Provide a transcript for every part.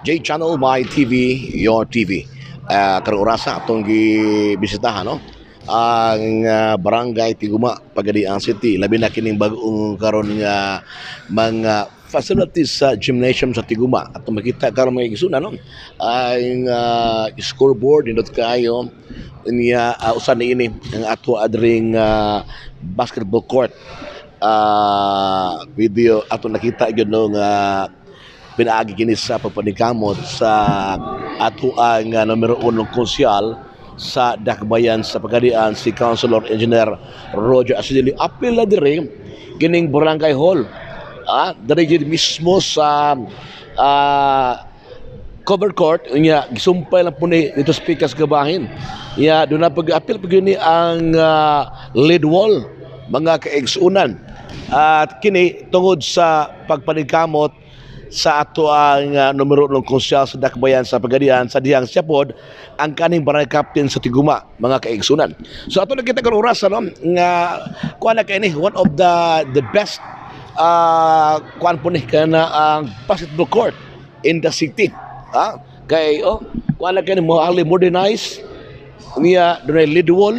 J Channel, My TV, Your TV. Karong orasa atong gibisitahan no. Ang Barangay Tiguma, Pagadian City, labi na kining bag-ong karon nga mga facilities sa gymnasium sa Tiguma. At makita karon mga isuna no. Ang scoreboard nindot kaayo niya usan ni ini ang ato adring basketball court. Video ato nakita gyud no nga pinaagi kini sa pagpanikamot sa ato ang numero 1 konsyal sa Dakbayan sa Pagadian si Councilor Engineer Roger Asidili. Apil na dire kining Barangay Hall. Dire gid mismo sa cover court niya gisumpay lang po ni dito speakers gabahin. Ya do na pag-apil pag ni ang lead wall mga kaigsunan. At kini tungod sa pagpaningkamot sa ato ang numero ng konsyal sa Dakbayan sa Pagadian sa dihang siya pod ang kaning barangay captain sa Tiguma mga kaigsunan. So ato nakita kan oras no nga kuan na kini one of the best kuan po ni kana ang basketball court in the city. Kay kuan na kini mo ali modernize niya dunay lead wall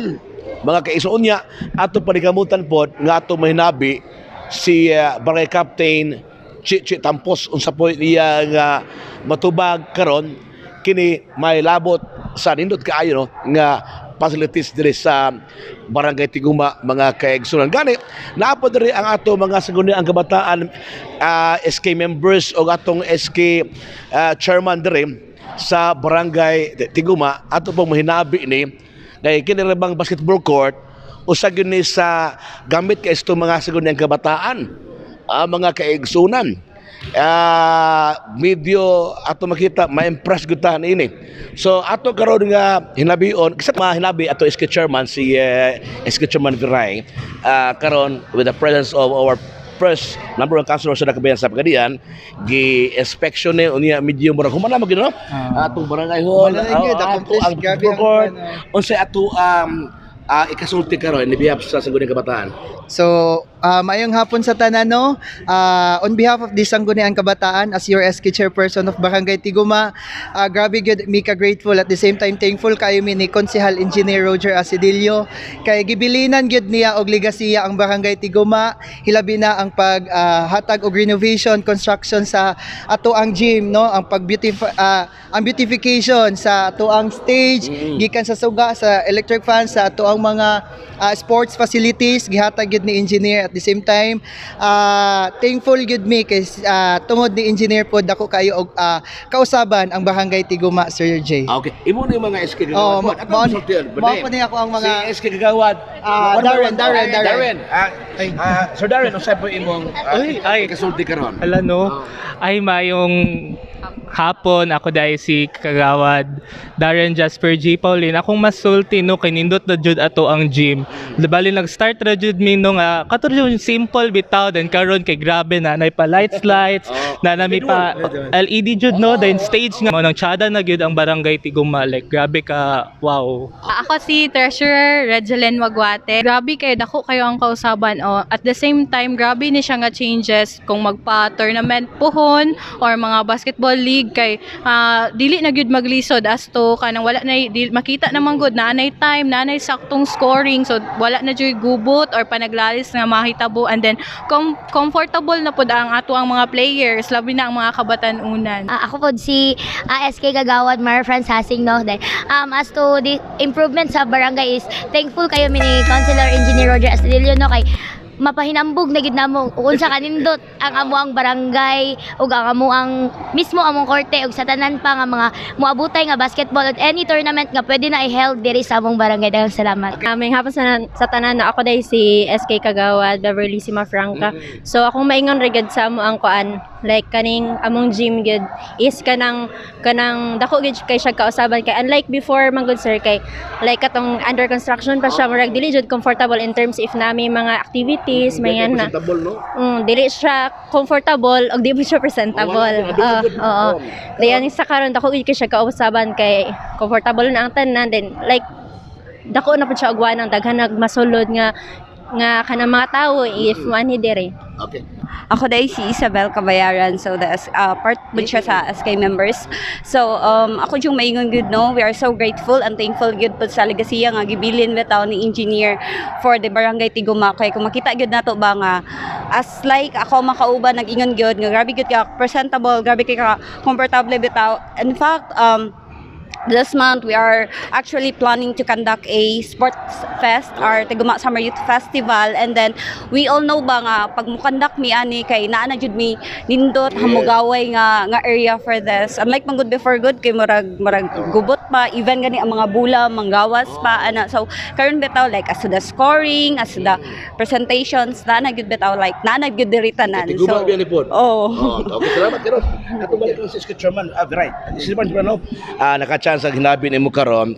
mga kaigsunan niya ato panikamutan pod nga ato mahinabi si barangay captain Chichi Tampos unsa po iya nga matubag karon kini may labot sa nindot kaayo no nga facilities diri sa Barangay Tiguma mga kaigsunan. Gani naapod diri ang ato mga sangguniang kabataan SK members o atong SK chairman diri sa Barangay Tiguma ato pong mahinabi ni kay kini bang basketball court usa gyud ni sa gamit kay isto mga sangguniang kabataan. Mga kaigsunan medyo ato makita ma-impress gutan ini. So ato karon nga hinabion kasi hinabi ato SK chairman si SK chairman Viray karon with the presence of our first number one councilor sa Dakbayan sa Pagadian gi-inspection ni unya medyo murag humana mo gino atong barangay hall ato court unsay ato ikasulti karon ni bihap sa sangguniang kabataan. So, mayong hapon sa tanan no. On behalf of the Sangguniang Kabataan as your SK chairperson of Barangay Tiguma, grabe gyud mi ka grateful at the same time thankful kayo mi ni Konsehal Engineer Roger Asidilio kay gibilinan gyud niya og ligasiya ang Barangay Tiguma, hilabi na ang paghatag og renovation construction sa ato ang gym no, ang ang beautification sa ato ang stage gikan sa suga sa electric fans sa ato ang mga sports facilities gihatag gyud ni engineer. At the same time thankful gyud mi kay tungod ni engineer pod dako kayo og kausaban ang Barangay Tiguma, Sir J. Okay, imo ni mga SK Kagawad. Mao po ni ako ang mga si SK Kagawad. Darren. Sir Darren, usay po imong kasulti karon. Ala no, ay mayong hapon ako dahil si Kagawad Darren Jasper G. Pauline akong masulti no kay nindot na jud ato ang gym. Bali nag-start ra jud mi no nga kato jud simple bitaw then karon kay grabe na nay pa lights na nami pa LED jud no then stage nga mo nang tsada na gyud ang Barangay Tiguma like grabe ka wow. Ako si Treasurer Regeline Wagwate. Grabe kayo dako kayo ang kausaban at the same time grabe ni siya nga changes kung magpa-tournament pohon or mga basketball league kay dili na gyud maglisod as to kanang wala na makita naman gud na anay time na anay saktong scoring so wala na jud gubot or panaglalis nga mahitabo and then comfortable na pud ang ato ang mga players labi na ang mga kabatan-unan. Ako po si SK Kagawad Mar France Hasing no. Then, as to the improvement sa barangay is thankful kayo mi ni Councilor Engineer Roger Asidilio no kay mapahinambog na gid namo unsa kanindot ang amuang barangay ug ang amuang mismo among korte ug sa tanan pa nga mga moabutay nga basketball at any tournament nga pwede na i-held diri sa among barangay. Daghang salamat. May hapon sa tanan na ako dai si SK Kagawad Beverly Sima Franca. So akong maingon regard sa amo ang kuan like kaning among gym gid is kanang dako gid kay siya kausaban kay unlike before man gud sir kay like katong under construction pa siya murag dili jud comfortable in terms if nami mga activities may yan na dili siya comfortable og di mo siya presentable. Diyan sa karon dako gid kay siya kausaban kay comfortable na ang tanan then like dako na pud siya og wanang daghan nagmasulod nga kanang mga tawo if man dire. Okay. ako dahil si Isabel Cabayaran, so part po siya sa SK members. So ako yung maingon good no, we are so grateful and thankful good po sa legasiya nga gibilin bitaw ni engineer for the Barangay Tiguma. Kay kung makita good nato ba nga as like ako makauban nag-ingon good nga grabe good ka presentable, grabe ka comfortable bitaw. In fact, this month, we are actually planning to conduct a sports fest, our Tiguma Summer Youth Festival, and then we all know ba nga pag mo conduct mi ani kay naa na jud mi nindot hamugaway nga area for this. Unlike man good before good kay murag gubot pa, even gani ang mga bula manggawas pa ana. So karon bitaw like as to the scoring, as to the presentations, na gud bitaw like na gud diri tanan. Tiguma so, ni pod. Oh. Okay, salamat karon. Ato balik sa SK chairman, right. Silman no. Naka-chance ang hinabi nimo karon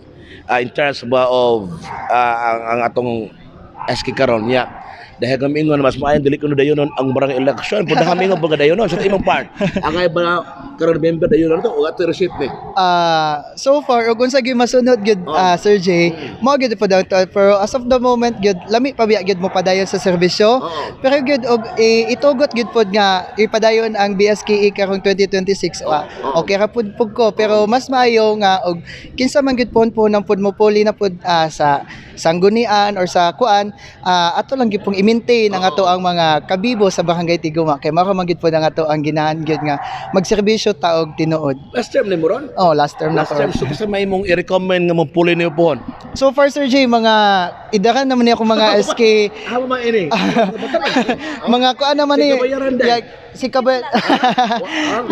in terms ba of ang atong SK karon niya. Dahil kami ingon mas maayon dili kuno dayonon ang barang election pud kami ingon pag dayonon sa imong part. Angay ba karon member dayonon to o ato receipt ni. So far ug unsa gyud masunod gyud Sir J, mo gyud po daw to, pero as of the moment gyud lami pa biya gyud mo padayon sa serbisyo. Pero gyud og itugot gyud pod nga ipadayon ang BSKE karong 2026 okay ra pud ko, pero mas maayo nga og kinsa man gyud po nang pud mo puli na pud sa sanggunian or sa kuan ato lang gyud pong i-maintain ang ato ang mga kabibo sa Barangay Tiguma kay mao man gyud po ang ato ang ginahan gyud nga magserbisyo taog tinuod. Last term ni mo ron? Oh, last term na Last term, so kasi may mong i-recommend nga mong puli niyo po. So far Sir J, mga idaran naman niya ako mga SK Hama man ini. mga kuan naman ni si Kabel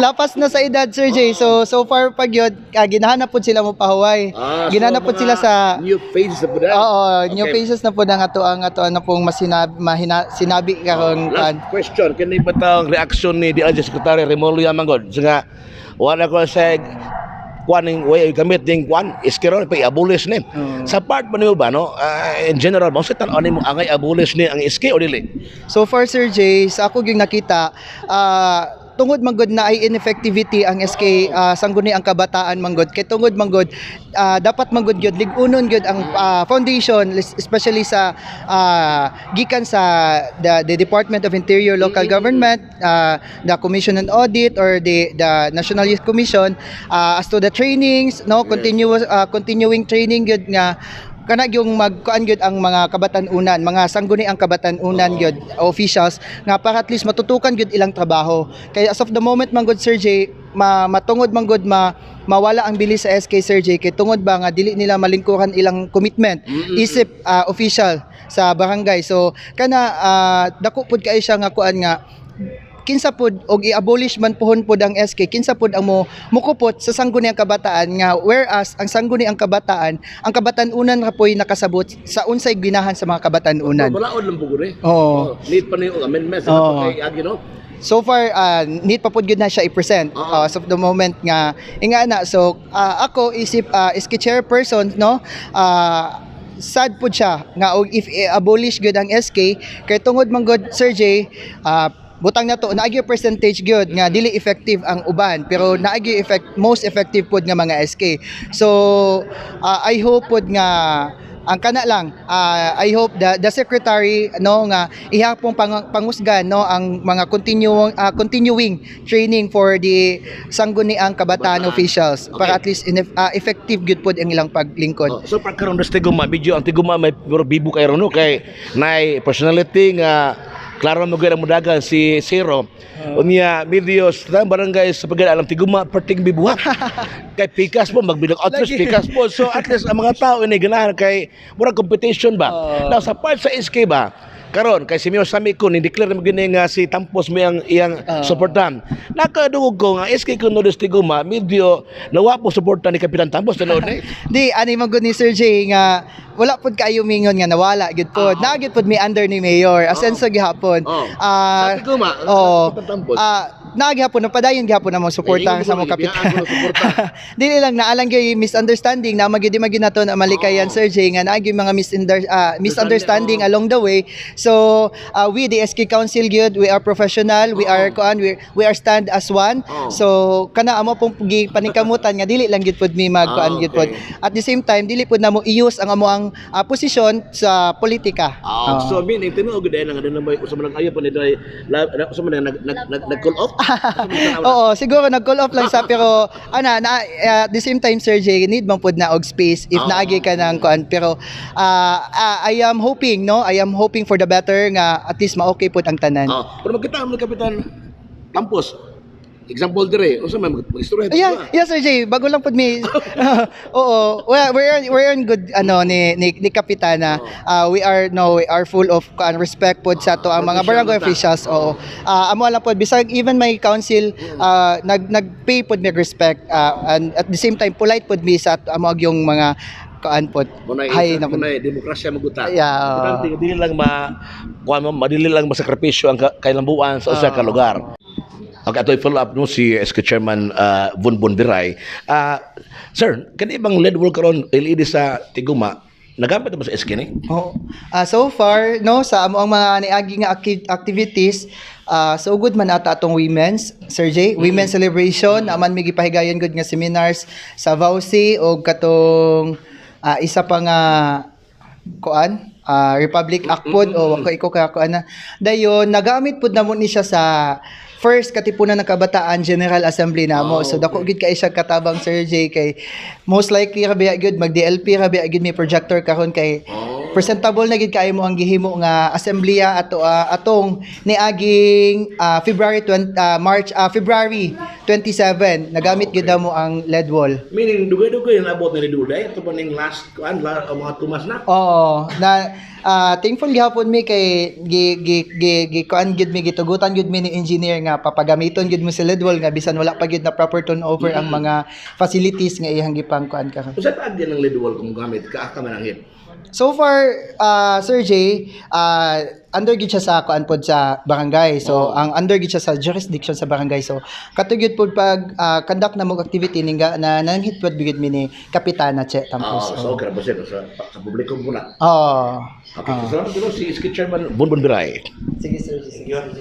lapas na sa edad Sir J. So far pag yun ginahanap po sila mo pahuway. Ginahanap po sila sa new faces na po na. Oo, new faces na po ang ato na pong sinabi karon kan. Last question, kini ba tawag reaction ni DLG Secretary Remolio Mangod? Nga wala ko sa kuaning way gamit ding kuan iskero pa i-abolish ni. Sa part ba niyo ba no? In general, mo sa tan-aw nimo angay abolish ni ang SK o dili? So far Sir J, sa ako gyud nakita tungod manggod na ay ineffectivity ang SK sangguniang kabataan manggod kay tungod manggod dapat manggod gyud lig-unon gyud ang foundation especially sa gikan sa the Department of Interior Local Government, the Commission on Audit or the National Youth Commission as to the trainings no continuing training gyud nga kana yung magkuan gyud ang mga kabatan-unan, mga sangguniang kabatan-unan gyud officials nga para at least matutukan gyud ilang trabaho. Kaya as of the moment man gud Sir J, matungod man gud mawala ang bilis sa SK Sir J kay tungod ba nga dili nila malingkuran ilang commitment isip official sa barangay. So kana dako pud kay siya nga kuan nga kinsa pod og i-abolish man pohon pod ang SK, kinsa pod ang mukupot sa sangguniang kabataan nga whereas ang sangguniang kabataan, ang kabatan-unan ra po'y nakasabot sa unsay ginahan sa mga kabatan-unan. Walaon lang pugod eh. Oo. Need pa niyo amendments sa kay agi no. So far need pa pod gyud na siya i-present as of the moment nga inga na. So ako isip SK chairperson no sad po siya nga og if i-abolish gyud ang SK kay tungod man gud Sir J butang na to naagi percentage gyud nga dili effective ang uban pero naagi most effective pod nga mga SK. So I hope pod nga ang kana lang I hope the secretary no nga ihapong pangusgan no ang mga continuing training for the sangguniang kabataan officials para at least effective gyud pod ang ilang paglingkod. So pag karon sa Tiguma video ang Tiguma may bibo kay ron no kay nay personality nga klaro mo gyud ang mudagan si Zero. Unya videos sa barangay sa pag-alam Tiguma perting bibuhat. Kay pikas mo magbilog outros pikas po. So at least ang mga tao ini ganahan kay murag competition ba. Now sa part sa SK ba karon kay si Mayor Sammy ko ni-declare mo gini nga si Tampos mo iyang suportan. Nakadungog ko nga SK kuno dos Tiguma medyo nawa po suportan ni Kapitan Tampos tinuod ni. Di ani man gud ni Sir J nga wala pod kayo mingon nga nawala gid pod. Nagid pod mi under ni Mayor asenso gihapon. Sa Tiguma Kapitan Tampos. naagihapon na padayon gihapon na mo suporta sa mo kapitan. Dili lang naalang gyud misunderstanding na magyud nato na malikayan Sir Jay nga naagi mga misunderstanding along the way. So we the SK Council gyud, we are professional, we are we are stand as one. So kana amo pong paningkamutan nga dili lang gyud pud mi magkuan gyud pud. At the same time dili pud namo i-use ang amoang posisyon sa politika. So meaning tinuod gud na nga may usa man ayo pa ni dai usa man nag-call off. Oo, siguro nag-call off lang sa pero at the same time Sir Jay need man pud na og space if naagi ka ng kuan pero I am hoping for the better nga at least ma-okay pud ang tanan. Pero magkita mo Kapitan Campos. Example dire, unsa man mag-istorya? Yeah, Sir Jay, bago lang pud mi. Oo, we're in good ni Kapitana. We are full of respect pud sa to ang mga barangay officials. Oo. Amo lang pud bisag even my council nagpay pud mi respect and at the same time polite pud mi sa amo yung mga kaan pod. Hay na demokrasya maguta. Yeah. Dili lang madili lang masakripisyo ang kailambuan sa usa ka lugar. Okay, ato'y follow up no si SK Chairman Von Biray. Sir, kani bang lead wall karon LED sa Tiguma? Nagamit mo sa SK ni? So far sa amo ang mga niagi nga activities so good man ata atong women's Sir Jay, women's celebration naman may gipahigayon gud nga seminars sa Vauci og katong isa pa nga Republic Act pod o iko kuan na dayon nagamit pud namon ni siya sa first katipunan ng kabataan General Assembly namo. So dako gid kay siya katabang Sir Jay kay most likely rabi gid mag DLP rabi gid may projector karon kay presentable na gid kay mo ang gihimo nga assembleya atong niaging February 27 nagamit gid mo ang LED wall. Meaning dugay-dugay ang abot na ni Duday ito ba ning last mga tumas na? Oo, na thankful gihapon mi kay kuan gid mi gitugutan gid mi ni engineer nga papagamiton gid mo si LED wall nga bisan wala pa gid na proper turnover ang mga facilities nga iyang gipang kuan karon. Usa pa din ang LED wall kung gamit ka man ang hit. So far, Sir Jay, under gid siya sa kuan pod sa barangay. So ang under gid siya sa jurisdiction sa barangay. So katugyod pod pag conduct na mo activity ninga na nanghit pod bigid mi ni Kapitana Che Tampos. So okay ra sa publiko muna. Oo. Okay, so si SK Chairman Von Biray. Sige Sir Jay.